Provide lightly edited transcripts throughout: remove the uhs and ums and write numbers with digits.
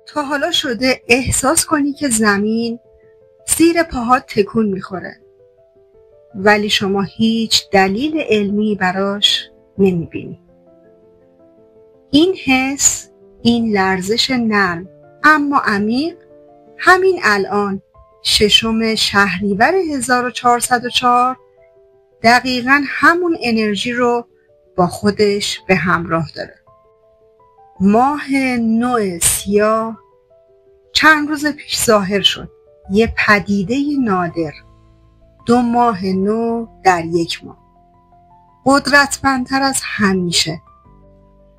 تا حالا شده احساس کنی که زمین زیر پاهات تکون میخوره ولی شما هیچ دلیل علمی براش نمیبینی. این حس، این لرزش نرم اما عمیق همین الان 6 شهریور 1404 دقیقاً همون انرژی رو با خودش به همراه داره. ماه نو سیاه چند روز پیش ظاهر شد. یه پدیده نادر. 2 ماه نو در 1 ماه. قدرتمندتر از همیشه.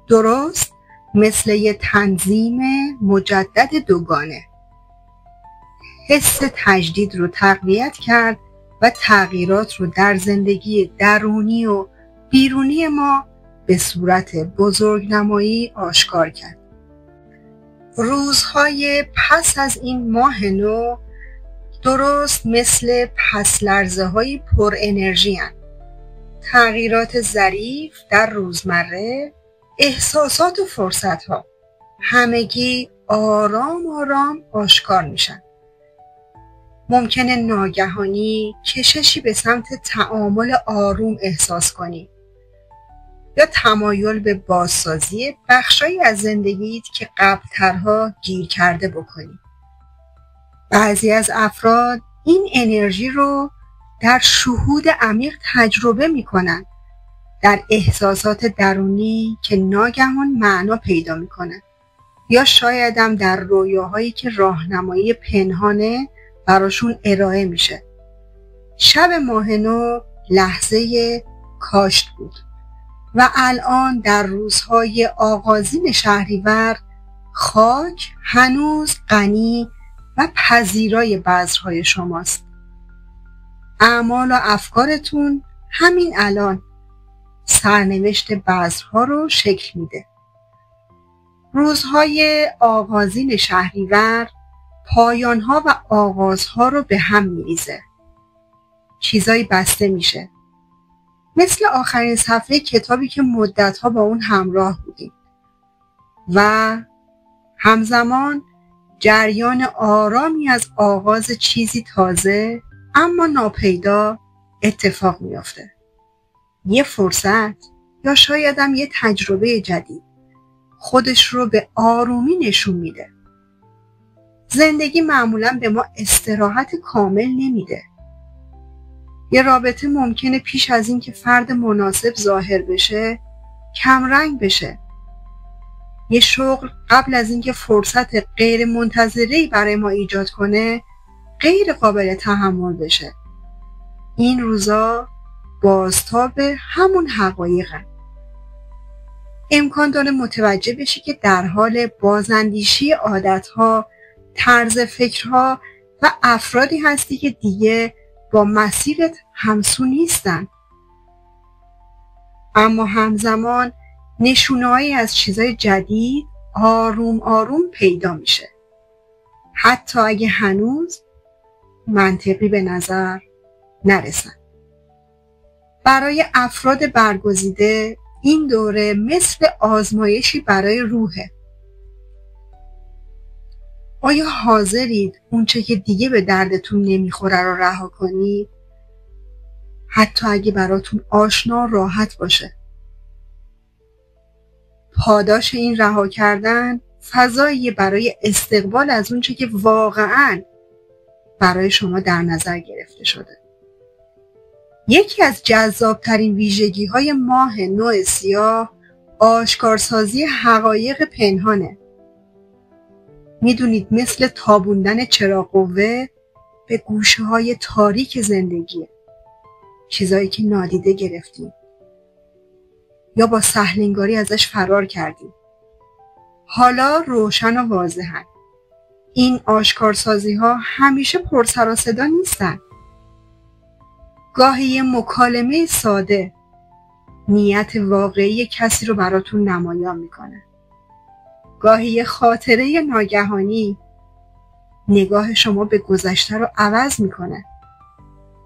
درست مثل یه تنظیم مجدد دوگانه. حس تجدید رو تقویت کرد و تغییرات رو در زندگی درونی و بیرونی ما به صورت بزرگنمایی آشکار کرد. روزهای پس از این ماه نو درست مثل پس لرزه های پر انرژی هستند. تغییرات ظریف در روزمره، احساسات و فرصت ها همگی آرام آرام آشکار میشن. ممکنه ناگهانی کششی به سمت تعامل آروم احساس کنی یا تمایل به بازسازی بخشایی از زندگیت که قبل‌ترها گیر کرده بکنی. بعضی از افراد این انرژی رو در شهود عمیق تجربه میکنن، در احساسات درونی که ناگهان معنا پیدا میکنن یا شاید هم در رویاهایی که راهنمایی پنهانه براشون ارائه میشه. شب ماه نو لحظه کاشت بود و الان در روزهای آغازین شهریور خاک هنوز غنی و پذیرای بذرهای شماست. اعمال و افکارتون همین الان سرنوشت بذرها رو شکل میده. روزهای آغازین شهریور پایانها و آغازها رو به هم میریزه. چیزایی بسته میشه. مثل آخرین صفحه کتابی که مدتها با اون همراه بودیم و همزمان جریان آرامی از آغاز چیزی تازه اما ناپیدا اتفاق میافته. یه فرصت یا شاید هم یه تجربه جدید خودش رو به آرومی نشون میده. زندگی معمولاً به ما استراحت کامل نمیده. یه رابطه ممکنه پیش از این که فرد مناسب ظاهر بشه کمرنگ بشه. یه شغل قبل از این که فرصت غیر منتظره‌ای برای ما ایجاد کنه غیر قابل تحمل بشه. این روزا بازتاب همون حقایقن. امکان داره متوجه بشی که در حال بازاندیشی عادتها، طرز فکرها و افرادی هستی که دیگه با مسیرت همسو نیستن. اما همزمان نشونه‌هایی از چیزای جدید آروم آروم پیدا میشه. حتی اگه هنوز منطقی به نظر نرسن. برای افراد برگزیده این دوره مثل آزمایشی برای روحه. آیا حاضرید اونچه که دیگه به دردتون نمیخوره رو رها کنید؟ حتی اگه براتون آشنا راحت باشه. پاداش این رها کردن فضایی برای استقبال از اونچه که واقعاً برای شما در نظر گرفته شده. یکی از جذابترین ویژگی‌های ماه نو سیاه آشکارسازی حقایق پنهانه. میدونید مثل تابوندن چراغ قوه به گوشه‌های تاریک زندگیه. چیزایی که نادیده گرفتیم یا با سهل‌انگاری ازش فرار کردیم. حالا روشن و واضحن. این آشکارسازی‌ها همیشه پر سر و صدا نیستن. گاهی یه مکالمه ساده نیت واقعی کسی رو براتون نمایان میکنه. گاهی یه خاطره ناگهانی نگاه شما به گذشته رو عوض میکنه.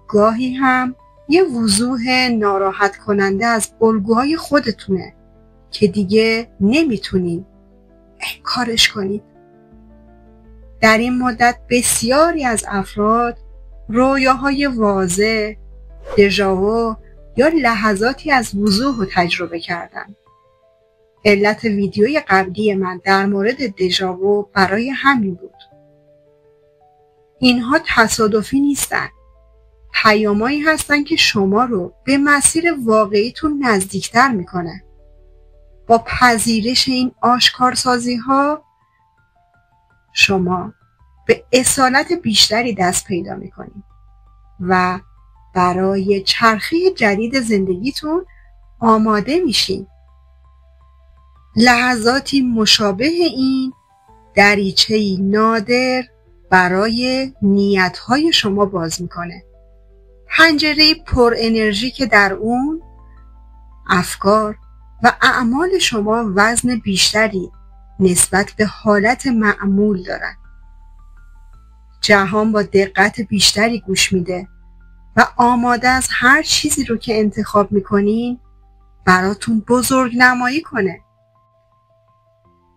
گاهی هم یه وضوح ناراحت کننده از الگوهای خودتونه که دیگه نمیتونین انکارش کنید. در این مدت بسیاری از افراد رویاهای واضح، دژاوو یا لحظاتی از وضوح رو تجربه کردند. علت ویدیوی قبلی من در مورد دژاوو برای همین بود. اینها تصادفی نیستن. پیامایی هستن که شما رو به مسیر واقعیتون نزدیکتر میکنه. با پذیرش این آشکارسازی ها شما به اصالت بیشتری دست پیدا میکنید و برای چرخه جدید زندگیتون آماده میشین. لحظاتی مشابه این دریچه‌ای نادر برای نیت‌های شما باز میکنه. پنجره پر انرژی که در اون افکار و اعمال شما وزن بیشتری نسبت به حالت معمول دارن. جهان با دقت بیشتری گوش میده و آماده از هر چیزی رو که انتخاب میکنین براتون بزرگ نمایی کنه.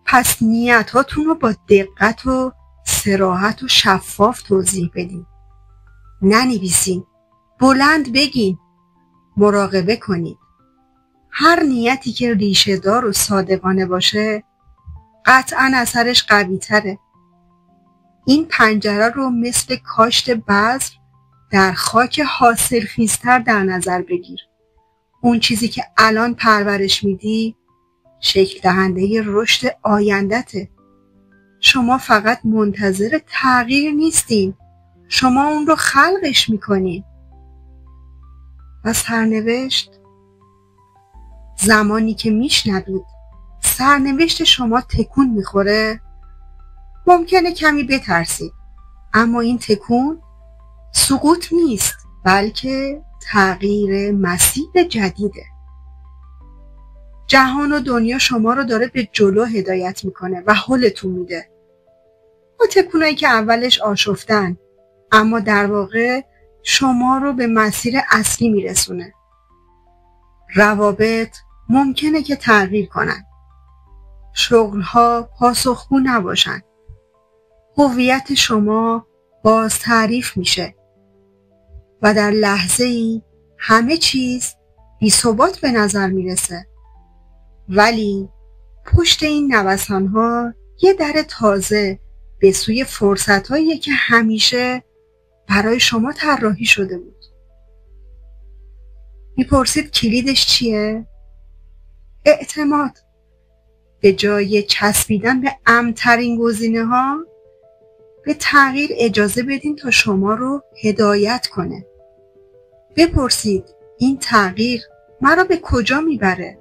پس نیتاتون رو با دقت و صراحت و شفاف توضیح بدین. ننویسین، بلند بگین، مراقبه کنید. هر نیتی که ریشه دار و صادقانه باشه قطعاً اثرش قوی تره. این پنجره رو مثل کاشت بذر در خاک حاصلخیزتر در نظر بگیر. اون چیزی که الان پرورش میدی شکل دهنده رشد آیندته. شما فقط منتظر تغییر نیستین، شما اون رو خلقش میکنین. و سرنوشت، زمانی که میشنوید سرنوشت شما تکون میخوره ممکنه کمی بترسید، اما این تکون سقوط نیست بلکه تغییر مسیر جدیده. جهان و دنیا شما رو داره به جلو هدایت میکنه و حلتون میده. با تکونایی که اولش آشفتن اما در واقع شما رو به مسیر اصلی میرسونه. روابط ممکنه که تغییر کنن. شغلها پاسخگو نباشن. هویت شما باز تعریف میشه و در لحظه ای همه چیز بی ثبات به نظر میرسه. ولی پشت این نوسان‌ها یه در تازه به سوی فرصت‌هایی که همیشه برای شما طراحی شده بود. میپرسید کلیدش چیه؟ اعتماد. به جای چسبیدن به امن‌ترین گزینه‌ها به تغییر اجازه بدین تا شما رو هدایت کنه. بپرسید این تغییر مرا به کجا میبره؟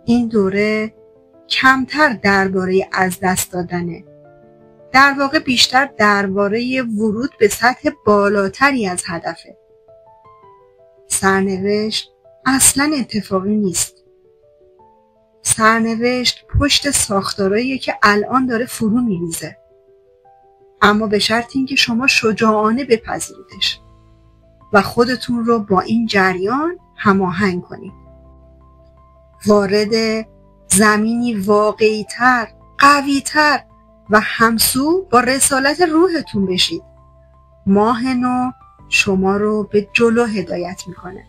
این دوره کمتر درباره از دست دادنه. در واقع بیشتر درباره ورود به سطح بالاتری از هدفه. سرنوشت اصلاً اتفاقی نیست. سرنوشت پشت ساختارهاییه که الان داره فرو میریزه. اما به شرط اینکه شما شجاعانه بپذیریدش و خودتون رو با این جریان هماهنگ کنید. وارد زمینی واقعی‌تر، قوی‌تر و همسو با رسالت روحتون بشید. ماه نو شما رو به جلو هدایت میکنه.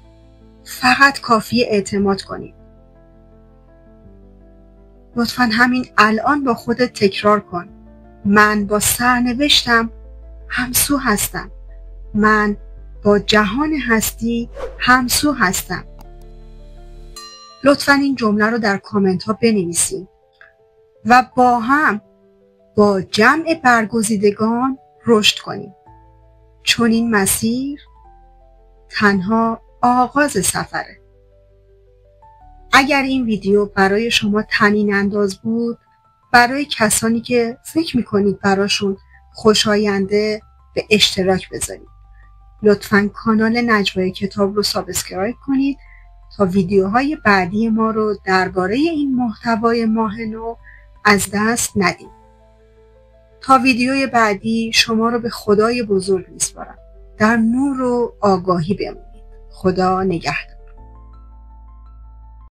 فقط کافیه اعتماد کنید. لطفاً همین الان با خودت تکرار کن. من با سرنوشتم همسو هستم. من با جهان هستی همسو هستم. لطفاً این جمله رو در کامنت ها بنویسید و با هم با جمع برگزیدگان رشد کنیم. چون این مسیر تنها آغاز سفره. اگر این ویدیو برای شما طنین انداز بود، برای کسانی که فکر میکنید براشون خوشاینده به اشتراک بذارید. لطفاً کانال نجوای کتاب رو سابسکرایب کنید تا ویدیوهای بعدی ما رو درباره این محتوای ماه نو از دست ندید. تا ویدیوی بعدی شما رو به خدای بزرگ میسپارم. در نور و آگاهی بمونید. خدا نگهدار.